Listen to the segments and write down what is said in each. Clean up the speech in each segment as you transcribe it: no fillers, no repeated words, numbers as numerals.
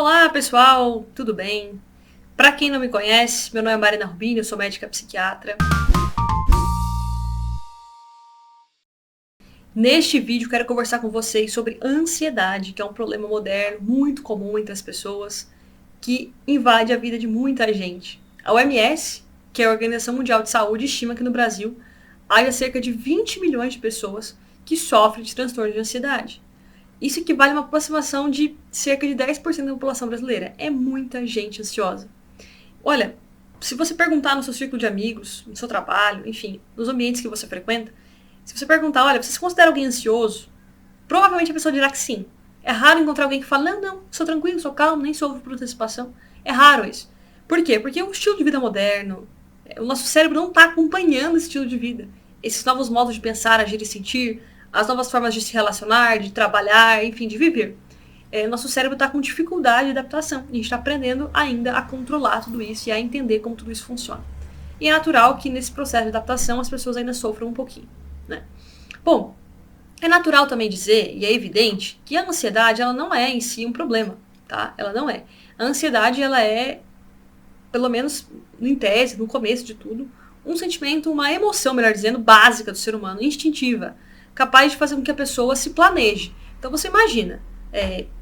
Olá, pessoal, tudo bem? Para quem não me conhece, meu nome é Marina Rubini, eu sou médica psiquiatra. Neste vídeo, quero conversar com vocês sobre ansiedade, que é um problema moderno muito comum entre as pessoas, que invade a vida de muita gente. A OMS, que é a Organização Mundial de Saúde, estima que no Brasil haja cerca de 20 milhões de pessoas que sofrem de transtorno de ansiedade. Isso equivale a uma aproximação de cerca de 10% da população brasileira. É muita gente ansiosa. Olha, se você perguntar no seu círculo de amigos, no seu trabalho, enfim, nos ambientes que você frequenta, se você perguntar, olha, você se considera alguém ansioso? Provavelmente a pessoa dirá que sim. É raro encontrar alguém que fala, não, sou tranquilo, sou calmo, nem sofro por antecipação. É raro isso. Por quê? Porque o estilo de vida moderno, o nosso cérebro não está acompanhando esse estilo de vida. Esses novos modos de pensar, agir e sentir, as novas formas de se relacionar, de trabalhar, enfim, de viver. Nosso cérebro está com dificuldade de adaptação. A gente está aprendendo ainda a controlar tudo isso e a entender como tudo isso funciona. E é natural que nesse processo de adaptação as pessoas ainda sofram um pouquinho, né? Bom, é natural também dizer, e é evidente, que a ansiedade ela não é em si um problema, tá? Ela não é. A ansiedade ela é, pelo menos em tese, no começo de tudo, um sentimento, uma emoção, melhor dizendo, básica do ser humano, instintiva, capaz de fazer com que a pessoa se planeje. Então você imagina,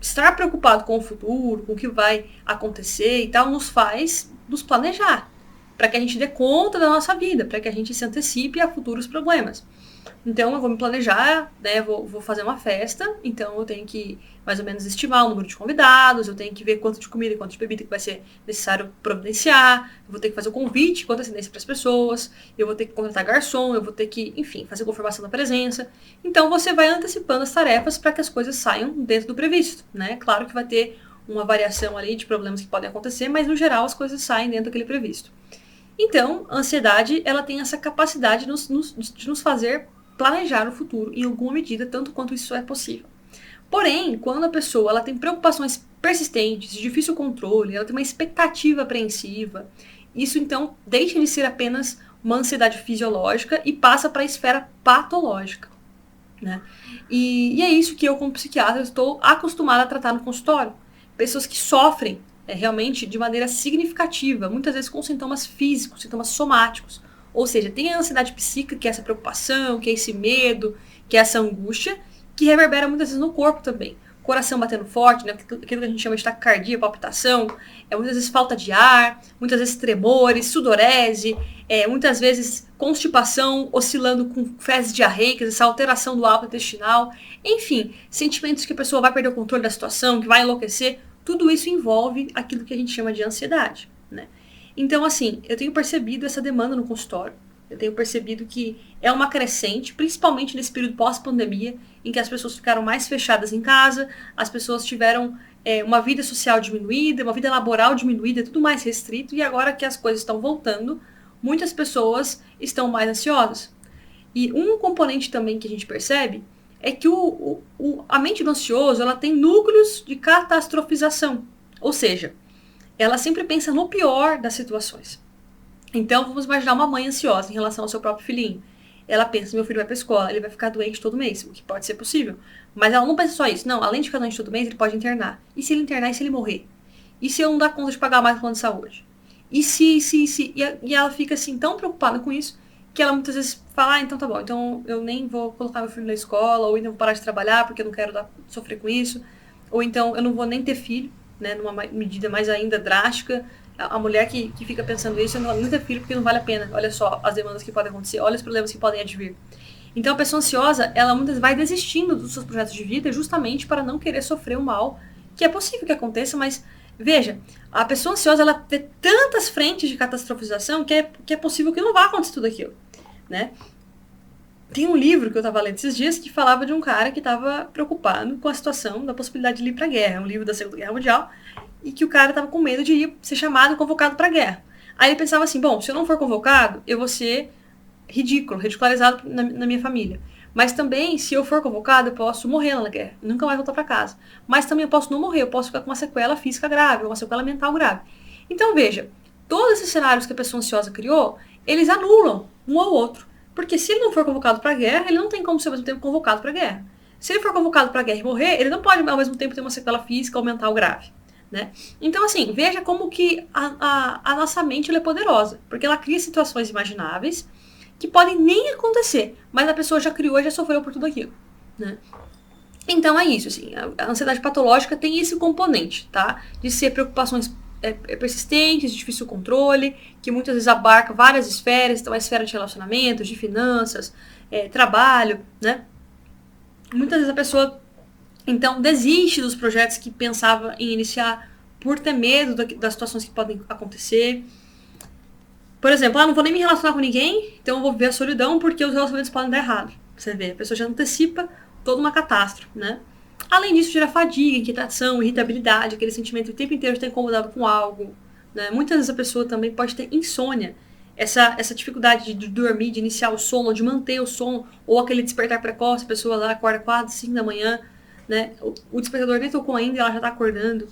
estar preocupado com o futuro, com o que vai acontecer e tal, nos faz nos planejar, para que a gente dê conta da nossa vida, para que a gente se antecipe a futuros problemas. Então eu vou me planejar, né, vou fazer uma festa, então eu tenho que mais ou menos estimar o número de convidados, eu tenho que ver quanto de comida e quanto de bebida que vai ser necessário providenciar, eu vou ter que fazer o convite com antecedência para as pessoas, eu vou ter que contratar garçom, eu vou ter que, enfim, fazer confirmação da presença. Então você vai antecipando as tarefas para que as coisas saiam dentro do previsto, né? Claro que vai ter uma variação ali de problemas que podem acontecer, mas no geral as coisas saem dentro daquele previsto. Então, a ansiedade, ela tem essa capacidade de nos fazer planejar o futuro em alguma medida, tanto quanto isso é possível. Porém, quando a pessoa ela tem preocupações persistentes, de difícil controle, ela tem uma expectativa apreensiva, isso então deixa de ser apenas uma ansiedade fisiológica e passa para a esfera patológica, né? E é isso que eu, como psiquiatra, estou acostumada a tratar no consultório. Pessoas que sofrem realmente de maneira significativa, muitas vezes com sintomas físicos, sintomas somáticos. Ou seja, tem a ansiedade psíquica, que é essa preocupação, que é esse medo, que é essa angústia, que reverbera muitas vezes no corpo também. Coração batendo forte, né? Aquilo que a gente chama de taquicardia, palpitação, muitas vezes falta de ar, muitas vezes tremores, sudorese, muitas vezes constipação oscilando com fezes diarreicas, essa alteração do hábito intestinal, enfim, sentimentos que a pessoa vai perder o controle da situação, que vai enlouquecer, tudo isso envolve aquilo que a gente chama de ansiedade, né? Então, assim, eu tenho percebido essa demanda no consultório. Eu tenho percebido que é uma crescente, principalmente nesse período pós-pandemia, em que as pessoas ficaram mais fechadas em casa, as pessoas tiveram uma vida social diminuída, uma vida laboral diminuída, tudo mais restrito, e agora que as coisas estão voltando, muitas pessoas estão mais ansiosas. E um componente também que a gente percebe é que a mente do ansioso ela tem núcleos de catastrofização, ou seja, ela sempre pensa no pior das situações. Então, vamos imaginar uma mãe ansiosa em relação ao seu próprio filhinho. Ela pensa, meu filho vai pra escola, ele vai ficar doente todo mês, o que pode ser possível. Mas ela não pensa só isso. Não, além de ficar doente todo mês, ele pode internar. E se ele internar, e se ele morrer? E se eu não dar conta de pagar mais o plano de saúde? E se... E ela fica assim, tão preocupada com isso, que ela muitas vezes fala, então tá bom, então eu nem vou colocar meu filho na escola, ou então vou parar de trabalhar porque eu não quero sofrer com isso, ou então eu não vou nem ter filho, né, numa medida mais ainda drástica. A mulher que fica pensando isso, eu não vou nem ter filho porque não vale a pena. Olha só as demandas que podem acontecer, olha os problemas que podem advir. Então a pessoa ansiosa, ela muitas vezes vai desistindo dos seus projetos de vida justamente para não querer sofrer o mal, que é possível que aconteça, mas veja, a pessoa ansiosa, ela vê tantas frentes de catastrofização que é possível que não vá acontecer tudo aquilo, né? Tem um livro que eu estava lendo esses dias que falava de um cara que estava preocupado com a situação da possibilidade de ir para a guerra, um livro da Segunda Guerra Mundial, e que o cara estava com medo de ser chamado e convocado para a guerra. Aí ele pensava assim, bom, se eu não for convocado, eu vou ser ridicularizado na minha família. Mas também, se eu for convocado, eu posso morrer na guerra, nunca mais voltar para casa. Mas também eu posso não morrer, eu posso ficar com uma sequela física grave, uma sequela mental grave. Então veja, todos esses cenários que a pessoa ansiosa criou, eles anulam um ao outro. Porque se ele não for convocado para a guerra, ele não tem como ser ao mesmo tempo convocado para a guerra. Se ele for convocado para a guerra e morrer, ele não pode ao mesmo tempo ter uma sequela física ou mental grave. né? Então, assim, veja como que a nossa mente ela é poderosa, porque ela cria situações imagináveis que podem nem acontecer, mas a pessoa já criou e já sofreu por tudo aquilo, né? Então é isso, assim, a ansiedade patológica tem esse componente, tá? De ser preocupações persistentes, de difícil controle, que muitas vezes abarca várias esferas, então a esfera de relacionamentos, de finanças, trabalho, né? Muitas vezes a pessoa, então, desiste dos projetos que pensava em iniciar por ter medo das situações que podem acontecer. Por exemplo, não vou nem me relacionar com ninguém, então eu vou viver a solidão porque os relacionamentos podem dar errado. Você vê, a pessoa já antecipa toda uma catástrofe, né? Além disso, gera fadiga, inquietação, irritabilidade, aquele sentimento o tempo inteiro de estar incomodado com algo, né? Muitas vezes a pessoa também pode ter insônia, essa dificuldade de dormir, de iniciar o sono, de manter o sono, ou aquele despertar precoce, a pessoa lá acorda 4, 5 da manhã, né? O despertador nem tocou ainda e ela já está acordando.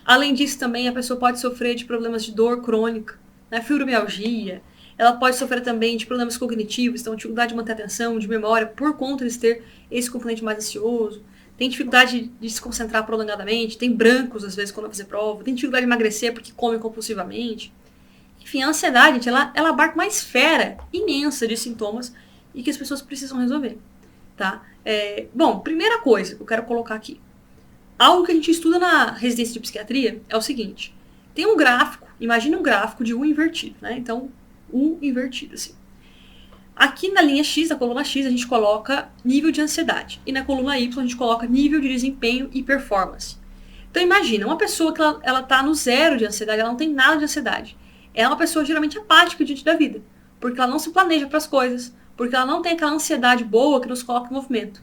Além disso, também a pessoa pode sofrer de problemas de dor crônica, né? Fibromialgia. Ela pode sofrer também de problemas cognitivos, então dificuldade de manter atenção, de memória, por conta de ter esse componente mais ansioso. Tem dificuldade de se concentrar prolongadamente, tem brancos às vezes quando vai fazer prova, tem dificuldade de emagrecer porque come compulsivamente. Enfim, a ansiedade, gente, ela abarca uma esfera imensa de sintomas e que as pessoas precisam resolver, tá? Bom, primeira coisa que eu quero colocar aqui. Algo que a gente estuda na residência de psiquiatria é o seguinte. Tem um gráfico, imagina um gráfico de U invertido, né? Então, U invertido, assim. Aqui na linha X, na coluna X, a gente coloca nível de ansiedade. E na coluna Y, a gente coloca nível de desempenho e performance. Então, imagina, uma pessoa que ela tá no zero de ansiedade, ela não tem nada de ansiedade. É uma pessoa geralmente apática diante da vida. Porque ela não se planeja para as coisas. Porque ela não tem aquela ansiedade boa que nos coloca em movimento.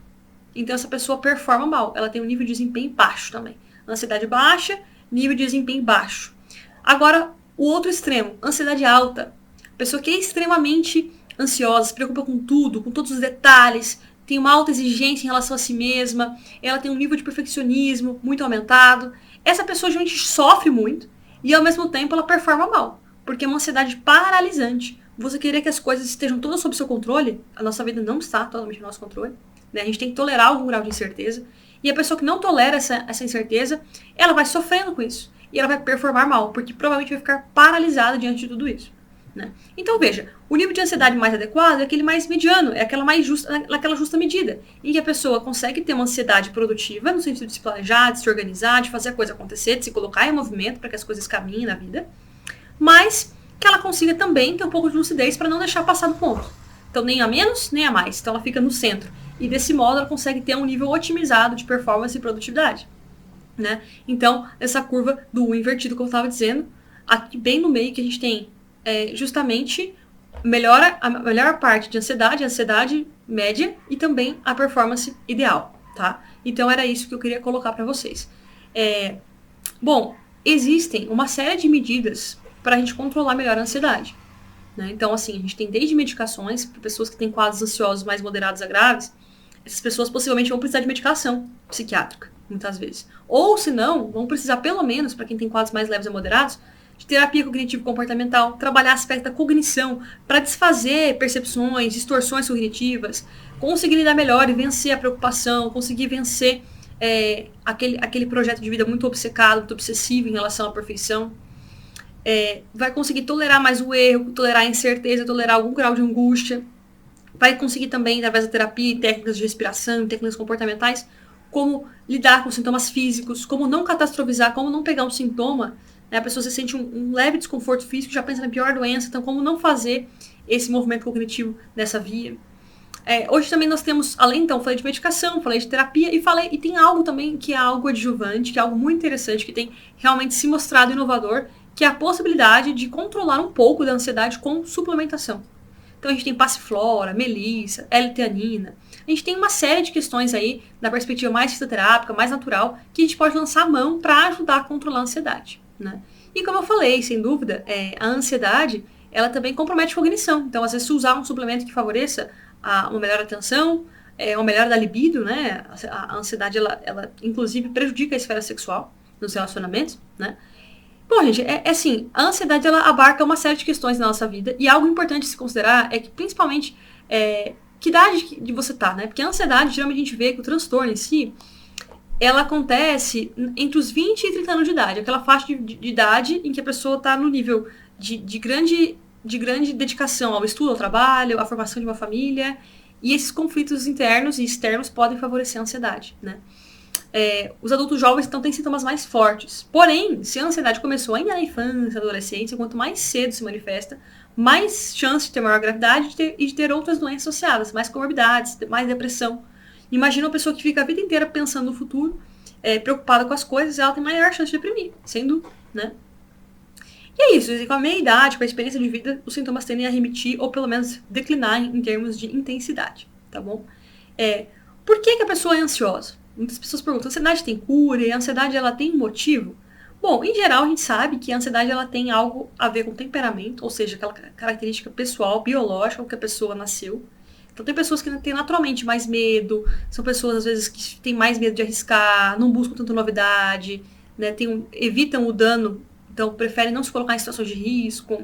Então, essa pessoa performa mal. Ela tem um nível de desempenho baixo também. Ansiedade baixa, nível de desempenho baixo. Agora, o outro extremo, ansiedade alta. Pessoa que é extremamente ansiosa, se preocupa com tudo, com todos os detalhes, tem uma alta exigência em relação a si mesma, ela tem um nível de perfeccionismo muito aumentado. Essa pessoa geralmente sofre muito e, ao mesmo tempo, ela performa mal. Porque é uma ansiedade paralisante. Você querer que as coisas estejam todas sob seu controle, a nossa vida não está totalmente no nosso controle. Né? A gente tem que tolerar algum grau de incerteza. E a pessoa que não tolera essa incerteza, ela vai sofrendo com isso. E ela vai performar mal, porque provavelmente vai ficar paralisada diante de tudo isso. Né? Então veja, o nível de ansiedade mais adequado é aquele mais mediano, é aquela mais justa, naquela justa medida, em que a pessoa consegue ter uma ansiedade produtiva, no sentido de se planejar, de se organizar, de fazer a coisa acontecer, de se colocar em movimento para que as coisas caminhem na vida, mas que ela consiga também ter um pouco de lucidez para não deixar passar do ponto. Então nem a menos, nem a mais. Então ela fica no centro. E desse modo ela consegue ter um nível otimizado de performance e produtividade. Né? Então, essa curva do U invertido, como eu estava dizendo, aqui bem no meio que a gente tem justamente a melhor parte de ansiedade, a ansiedade média e também a performance ideal. Tá? Então era isso que eu queria colocar para vocês. Bom, existem uma série de medidas para a gente controlar melhor a ansiedade. Né? Então, assim, a gente tem desde medicações para pessoas que têm quadros ansiosos mais moderados a graves. Essas pessoas possivelmente vão precisar de medicação psiquiátrica, muitas vezes. Ou, se não, vão precisar, pelo menos, para quem tem quadros mais leves a moderados, de terapia cognitivo-comportamental, trabalhar aspecto da cognição para desfazer percepções, distorções cognitivas, conseguir lidar melhor e vencer a preocupação, conseguir vencer aquele projeto de vida muito obcecado, muito obsessivo em relação à perfeição. Vai conseguir tolerar mais o erro, tolerar a incerteza, tolerar algum grau de angústia. Vai conseguir também, através da terapia e técnicas de respiração, técnicas comportamentais, como lidar com sintomas físicos, como não catastrofizar, como não pegar um sintoma. Né? A pessoa se sente um leve desconforto físico, já pensa na pior doença, então como não fazer esse movimento cognitivo nessa via. Hoje também nós temos, além então, falei de medicação, falei de terapia e tem algo também que é algo adjuvante, que é algo muito interessante, que tem realmente se mostrado inovador, que é a possibilidade de controlar um pouco da ansiedade com suplementação. Então a gente tem passiflora, melissa, L-teanina. A gente tem uma série de questões aí, da perspectiva mais fitoterápica, mais natural, que a gente pode lançar a mão para ajudar a controlar a ansiedade. Né? E como eu falei, sem dúvida, a ansiedade, ela também compromete a cognição. Então, às vezes, se usar um suplemento que favoreça uma melhor atenção, uma melhora da libido, né? A ansiedade, ela inclusive prejudica a esfera sexual nos relacionamentos, né? Bom, gente, assim, a ansiedade ela abarca uma série de questões na nossa vida e algo importante de se considerar é que, principalmente, que idade de você tá, né? Porque a ansiedade, geralmente a gente vê que o transtorno em si, ela acontece entre os 20 e 30 anos de idade. Aquela faixa de idade em que a pessoa está no nível de grande dedicação ao estudo, ao trabalho, à formação de uma família. E esses conflitos internos e externos podem favorecer a ansiedade, né? Os adultos jovens, então, têm sintomas mais fortes. Porém, se a ansiedade começou ainda na infância, adolescência, quanto mais cedo se manifesta, mais chance de ter maior gravidade e de ter outras doenças associadas, mais comorbidades, mais depressão. Imagina uma pessoa que fica a vida inteira pensando no futuro, preocupada com as coisas, ela tem maior chance de deprimir, sem dúvida, né? E é isso, com a meia-idade, com a experiência de vida, os sintomas tendem a remitir ou pelo menos declinar em termos de intensidade, tá bom? Por que a pessoa é ansiosa? Muitas pessoas perguntam, a ansiedade tem cura? E a ansiedade ela tem motivo? Bom, em geral a gente sabe que a ansiedade ela tem algo a ver com temperamento, ou seja, aquela característica pessoal, biológica, que a pessoa nasceu. Então tem pessoas que têm naturalmente mais medo, são pessoas às vezes que têm mais medo de arriscar, não buscam tanta novidade, né, evitam o dano, então preferem não se colocar em situações de risco,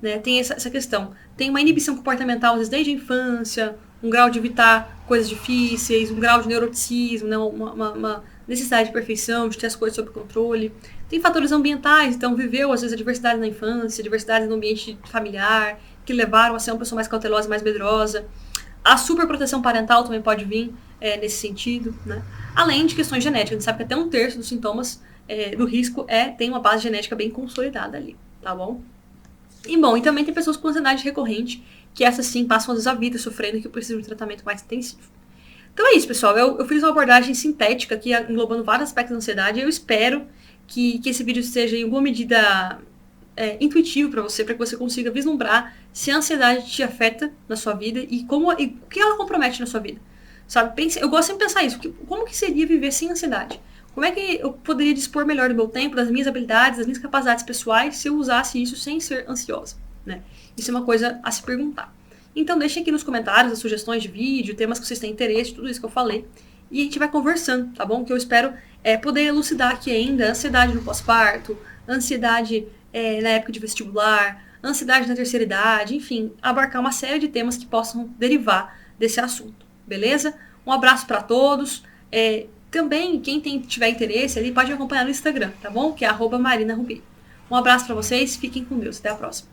né, tem essa questão. Tem uma inibição comportamental às vezes desde a infância, um grau de evitar coisas difíceis, um grau de neuroticismo, né, uma necessidade de perfeição, de ter as coisas sob controle. Tem fatores ambientais, então viveu às vezes adversidade na infância, adversidade no ambiente familiar, que levaram a ser uma pessoa mais cautelosa, mais medrosa. A superproteção parental também pode vir nesse sentido, né? Além de questões genéticas. A gente sabe que até 1/3 dos sintomas do risco tem uma base genética bem consolidada ali, tá bom? E também tem pessoas com ansiedade recorrente, que essas sim passam às vezes a vida sofrendo e que precisam de um tratamento mais intensivo. Então é isso, pessoal. Eu fiz uma abordagem sintética aqui, englobando vários aspectos da ansiedade. Eu espero que esse vídeo seja em alguma medida intuitivo para que você consiga vislumbrar se a ansiedade te afeta na sua vida e o que ela compromete na sua vida. Sabe? Eu gosto sempre de pensar isso. Como que seria viver sem ansiedade? Como é que eu poderia dispor melhor do meu tempo, das minhas habilidades, das minhas capacidades pessoais, se eu usasse isso sem ser ansiosa, né? Isso é uma coisa a se perguntar. Então deixem aqui nos comentários as sugestões de vídeo, temas que vocês têm interesse, tudo isso que eu falei. E a gente vai conversando, tá bom? Que eu espero poder elucidar aqui ainda a ansiedade no pós-parto, ansiedade na época de vestibular, ansiedade na terceira idade, enfim, abarcar uma série de temas que possam derivar desse assunto, beleza? Um abraço para todos. Também, quem tiver interesse ali, pode me acompanhar no Instagram, tá bom? Que é @marinarubi. Um abraço para vocês, fiquem com Deus, até a próxima.